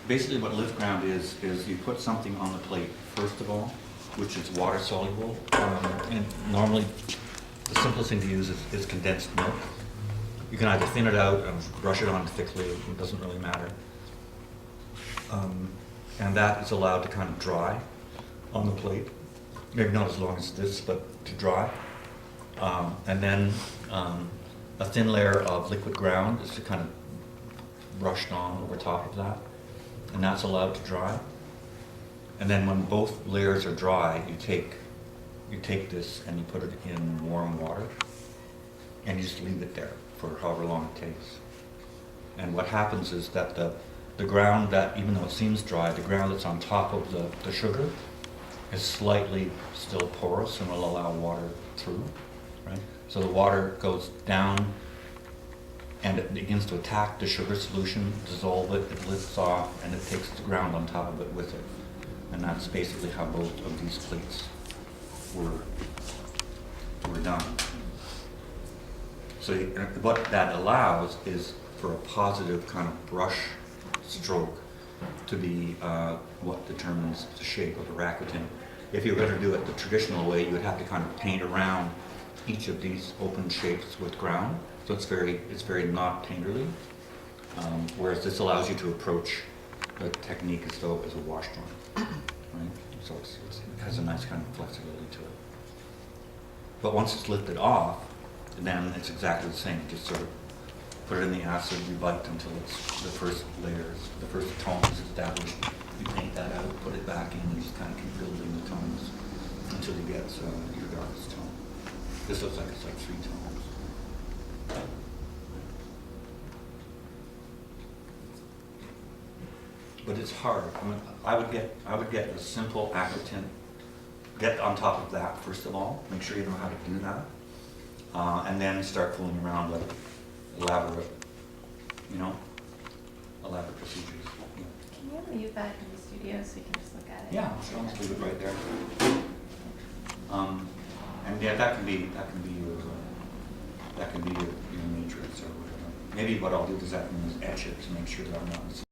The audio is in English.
Basically what lift ground is you put something on the plate, first of all, which is water soluble. And normally, the simplest thing to use is condensed milk. You can either thin it out and brush it on thickly, it doesn't really matter. And that is allowed to kind of dry on the plate. Maybe not as long as this, but to dry. And then a thin layer of liquid ground is to kind of brushed on over top of that. And that's allowed to dry. And then when both layers are dry, you take this and you put it in warm water and you just leave it there for however long it takes. And what happens is that the ground that, even though it seems dry, the ground that's on top of the sugar is slightly still porous and will allow water through, right? So the water goes down and it begins to attack the sugar solution, dissolve it, it lifts off, and it takes the ground on top of it with it. And that's basically how both of these plates were done. So what that allows is for a positive kind of brush stroke to be what determines the shape of the racotin. If you were going to do it the traditional way, you would have to kind of paint around each of these open shapes with ground. So it's very not painterly, whereas this allows you to approach the technique as though it was a wash joint, right? So it has a nice kind of flexibility to it. But once it's lifted off, then it's exactly the same. Just sort of put it in the acid, you bite until it's the first layers, the first tone is established. You paint that out, put it back in, and just kind of keep building the tones until you get your darkest tone. This looks like it's like 3 tones. But it's hard. I mean, I would get a simple aquatint. Get on top of that first of all. Make sure you know how to do that, and then start fooling around with elaborate procedures. Yeah. Can you leave that in the studio so you can just look at it? Yeah, sure. I'll just leave it right there. And yeah, that can be your matrix or whatever. Maybe what I'll do this afternoon is etch it to make sure that I'm not missing